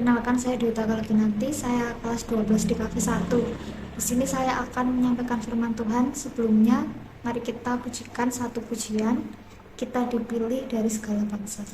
Perkenalkan, saya Duta Galginanti, saya kelas 12 di Kafe 1. Di sini saya akan menyampaikan firman Tuhan. Sebelumnya, mari kita pujikan satu pujian. Kita dipilih dari segala bangsa.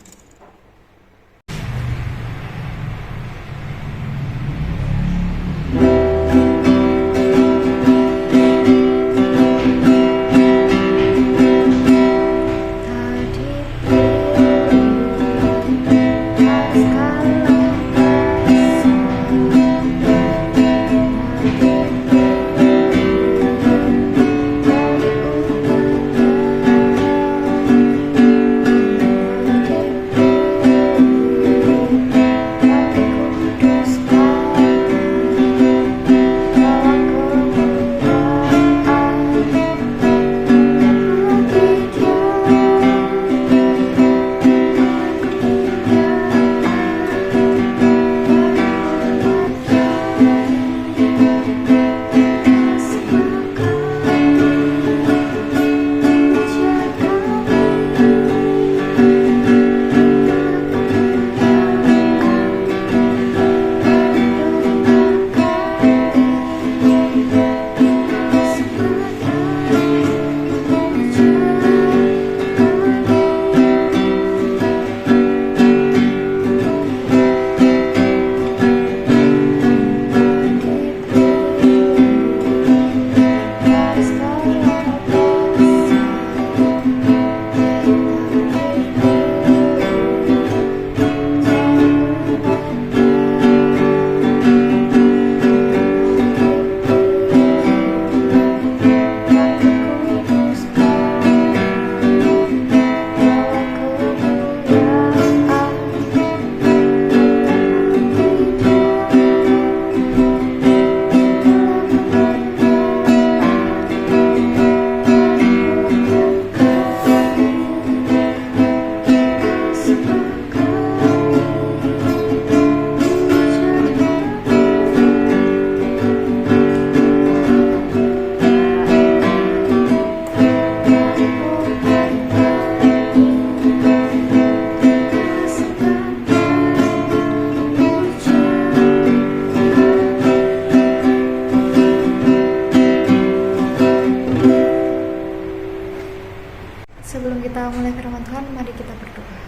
Sebelum kita mulai firman Tuhan, mari kita berdoa.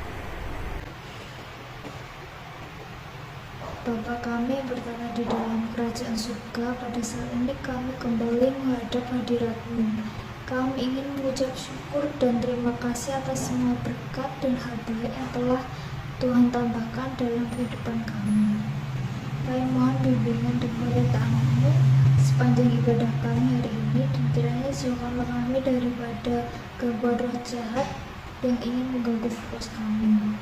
Bapa kami berada di dalam kerajaan surga, pada saat ini kami kembali menghadap hadirat-Mu. Kami ingin mengucap syukur dan terima kasih atas semua berkat dan hal baik yang telah Tuhan tambahkan dalam kehidupan kami. Kami mohon bimbingan dan penyertaan-Mu sepanjang ibadah kami hari ini, dan kiranya jauhkanlah kami daripada gangguan roh jahat yang ingin mengganggu fokus kami.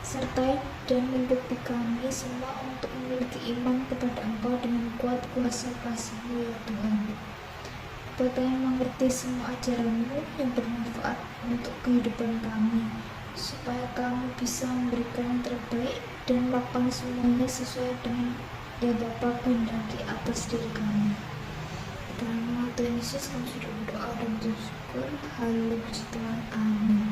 Sertai dan mimpi kami semua untuk memiliki iman kepada Engkau dengan kuat kuasa kasih-Mu ya Tuhan. Buat kami mengerti semua ajaran-Mu yang bermanfaat untuk kehidupan kami, supaya kami bisa memberikan yang terbaik dan melakukan semuanya sesuai dengan yang Bapa kehendaki atas diri kami. Dalam nama Tuhan Yesus kami sudah berdoa dan bersyukur. Haleluya, puji Tuhan, amin.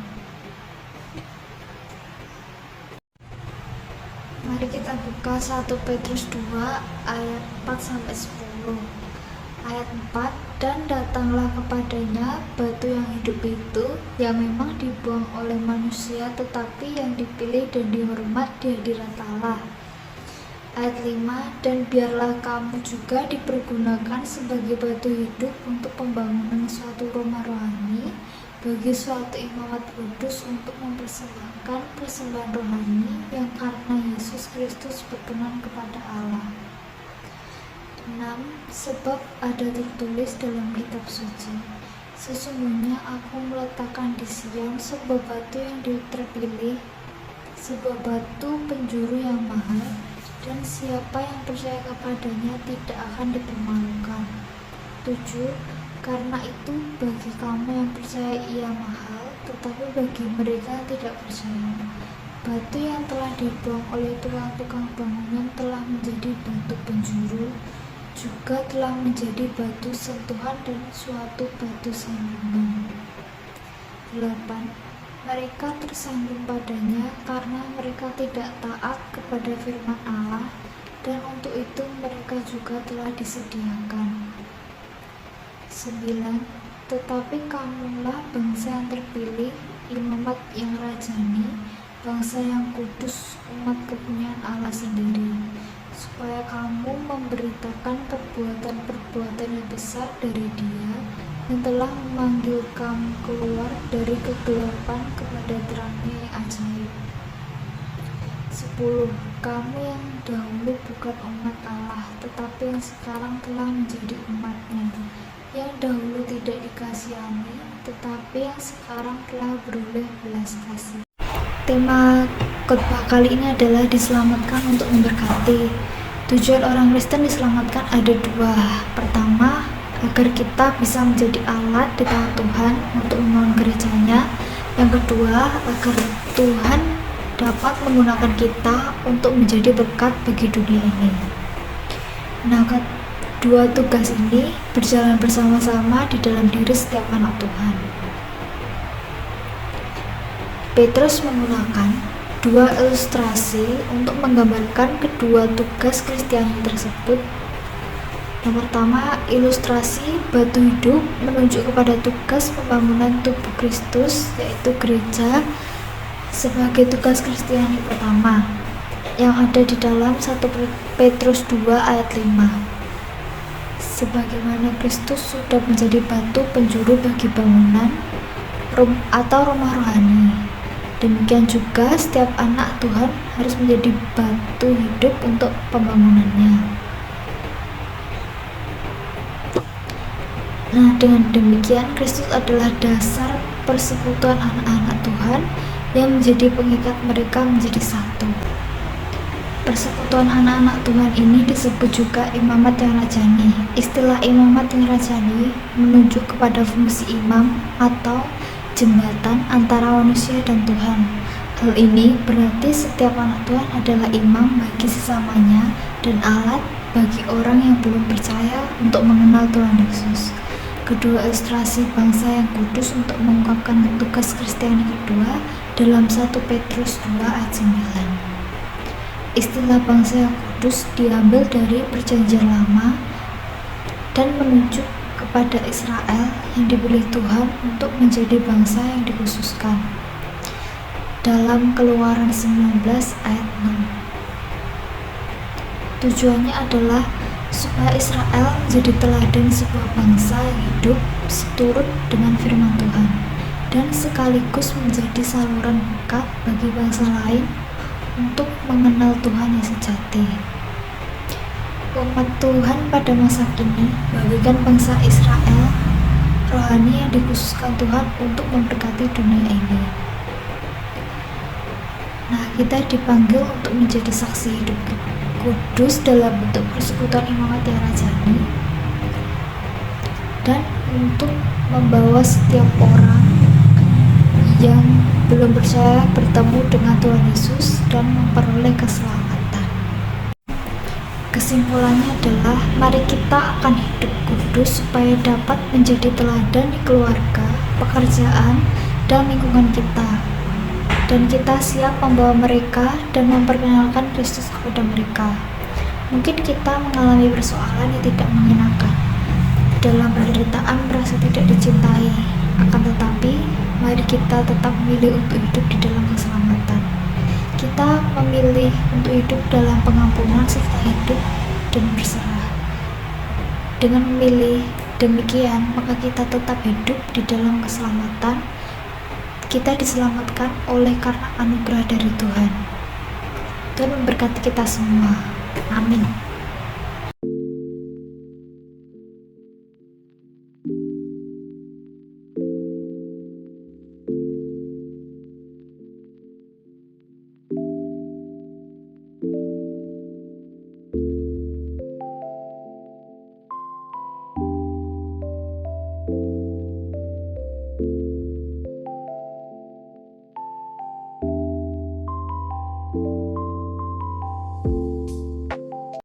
Mari kita buka 1 Petrus 2 ayat 4-10. Ayat 4, dan datanglah kepadanya batu yang hidup itu, yang memang dibuang oleh manusia, tetapi yang dipilih dan dihormat di hadirat Allah. Ayat 5, dan biarlah kamu juga dipergunakan sebagai batu hidup untuk pembangunan suatu rumah rohani, bagi suatu imamat kudus, untuk mempersembahkan persembahan rohani yang karena Yesus Kristus berkenan kepada Allah. 6. Sebab ada tertulis dalam kitab suci, sesungguhnya aku meletakkan di Sion sebuah batu yang terpilih, sebuah batu penjuru yang mahal, dan siapa yang percaya kepadanya tidak akan dipermalukan. 7. Karena itu bagi kamu yang percaya ia mahal, tetapi bagi mereka yang tidak percaya, batu yang telah dibuang oleh tukang-tukang bangunan telah menjadi batu penjuru, juga telah menjadi batu sentuhan dan suatu batu sandungan. 8. Mereka tersandung padanya karena mereka tidak taat kepada firman Allah, dan untuk itu mereka juga telah disediakan. 9. Tetapi kamulah bangsa yang terpilih, imamat yang rajani, bangsa yang kudus, umat kepunyaan Allah sendiri, supaya kamu memberitakan perbuatan-perbuatan yang besar dari Dia yang telah memanggil kamu keluar dari kegelapan kepada terangnya yang ajaib. 10. Kamu yang dahulu bukan umat Allah, tetapi yang sekarang telah menjadi umat-Nya, yang dahulu tidak dikasihani, tetapi yang sekarang telah beroleh belas kasih. Tema khotbah kali ini adalah diselamatkan untuk memberkati. Tujuan orang Kristen diselamatkan ada dua. Pertama, agar kita bisa menjadi alat di tangan Tuhan untuk membangun gerejanya. Yang kedua, agar Tuhan dapat menggunakan kita untuk menjadi berkat bagi dunia ini. Nah, kedua tugas ini berjalan bersama-sama di dalam diri setiap anak Tuhan. Petrus menggunakan dua ilustrasi untuk menggambarkan kedua tugas Kristiani tersebut. Yang pertama, ilustrasi batu hidup menunjuk kepada tugas pembangunan tubuh Kristus, yaitu gereja, sebagai tugas Kristiani pertama yang ada di dalam 1 Petrus 2 ayat 5. Sebagaimana Kristus sudah menjadi batu penjuru bagi bangunan atau rumah rohani, demikian juga setiap anak Tuhan harus menjadi batu hidup untuk pembangunannya. Nah, dengan demikian Kristus adalah dasar persekutuan anak-anak Tuhan yang menjadi pengikat mereka menjadi satu. Persekutuan anak-anak Tuhan ini disebut juga imamat yang rajani. Istilah imamat yang rajani menunjuk kepada fungsi imam atau jembatan antara manusia dan Tuhan. Hal ini berarti setiap anak Tuhan adalah imam bagi sesamanya dan alat bagi orang yang belum percaya untuk mengenal Tuhan Yesus. Kedua ilustrasi bangsa yang kudus untuk mengungkapkan tugas Kristiani kedua dalam 1 Petrus 2 ayat 9. Istilah bangsa yang kudus diambil dari Perjanjian Lama dan menunjuk kepada Israel yang dipilih Tuhan untuk menjadi bangsa yang dikhususkan. Dalam Keluaran 19 ayat 6. Tujuannya adalah supaya Israel menjadi teladan sebuah bangsa yang hidup seturut dengan firman Tuhan dan sekaligus menjadi saluran berkat bagi bangsa lain untuk mengenal Tuhan yang sejati. Umat Tuhan pada masa kini bagaikan bangsa Israel rohani yang dikhususkan Tuhan untuk memberkati dunia ini. Nah, kita dipanggil untuk menjadi saksi hidup kudus dalam bentuk persekutuan imamat yang rajani, dan untuk membawa setiap orang yang belum percaya bertemu dengan Tuhan Yesus dan memperoleh keselamatan. Kesimpulannya adalah mari kita akan hidup kudus supaya dapat menjadi teladan di keluarga, pekerjaan, dan lingkungan kita. Dan kita siap membawa mereka dan memperkenalkan Kristus kepada mereka. Mungkin kita mengalami persoalan yang tidak menyenangkan, dalam penderitaan merasa tidak dicintai, akan tetapi mari kita tetap memilih untuk hidup di dalam keselamatan. Kita memilih untuk hidup dalam pengampunan serta hidup dan berserah. Dengan memilih demikian, maka kita tetap hidup di dalam keselamatan. Kita diselamatkan oleh karena anugerah dari Tuhan. Tuhan memberkati kita semua. Amin.